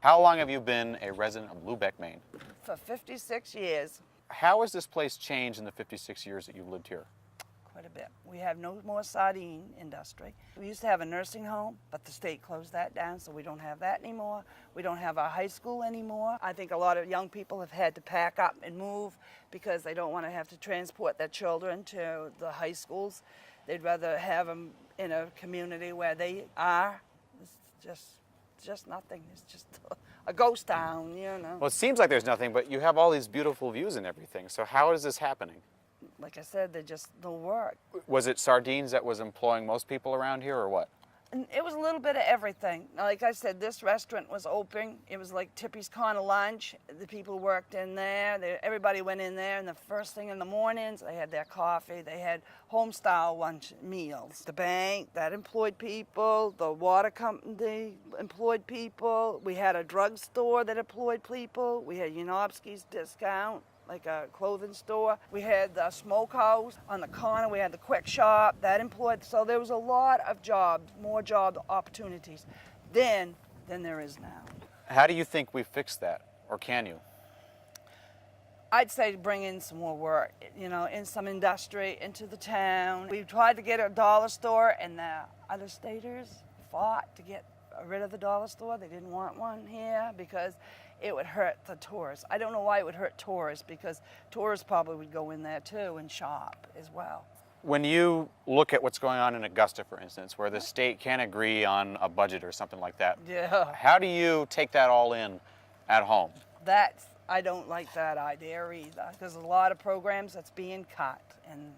How long have you been a resident of Lubec, Maine? For 56 years, How has this place changed in the 56 years that you've lived here? quite a bit. We have no more sardine industry. We used to have a nursing home, but the state closed that down, so we don't have that anymore. We don't have our high school anymore. I think a lot of young people have had to pack up and move because they don't want to have to transport their children to the high schools. They'd rather have them in a community where they are. It's just nothing. It's just a ghost town, you know. Well, it seems like there's nothing, but you have all these beautiful views and everything. So how is this happening? Like I said, they just don't work. Was it sardines that was employing most people around here or what? And it was a little bit of everything. Like I said, this restaurant was open. It was like Tippy's Corner Lunch. The people worked in there. Everybody went in there, and the first thing in the mornings, they had their coffee. They had home-style lunch meals. The bank, that employed people. The water company employed people. We had a drugstore that employed people. We had Yanofsky's Discount, like a clothing store. We had the smokehouse on the corner. We had the quick shop that employed. So there was a lot of jobs, more job opportunities then than there is now. How do you think we fix that, or can you? I'd say bring in some more work, in some industry into the town. We tried to get a dollar store, and the other staters fought to get rid of the dollar store. They didn't want one here because it would hurt the tourists. I don't know why it would hurt tourists, because tourists probably would go in there too and shop as well. When you look at what's going on in Augusta, for instance, where the state can't agree on a budget or something like that, Yeah. how do you take that all in at home? I don't like that idea either. There's a lot of programs that's being cut, and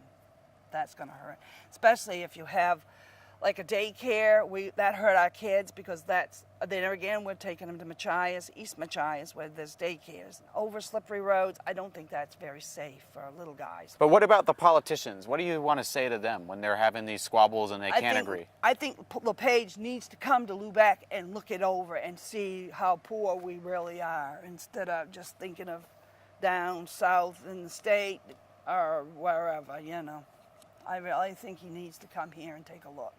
that's gonna hurt. Especially if you have like a daycare, that hurt our kids, because then again, we're taking them to Machias, East Machias, where there's daycares. Over slippery roads, I don't think that's very safe for little guys. But what about the politicians? What do you want to say to them when they're having these squabbles and they can't agree? I think LePage needs to come to Lubec and look it over and see how poor we really are, instead of just thinking of down south in the state or wherever, I really think he needs to come here and take a look.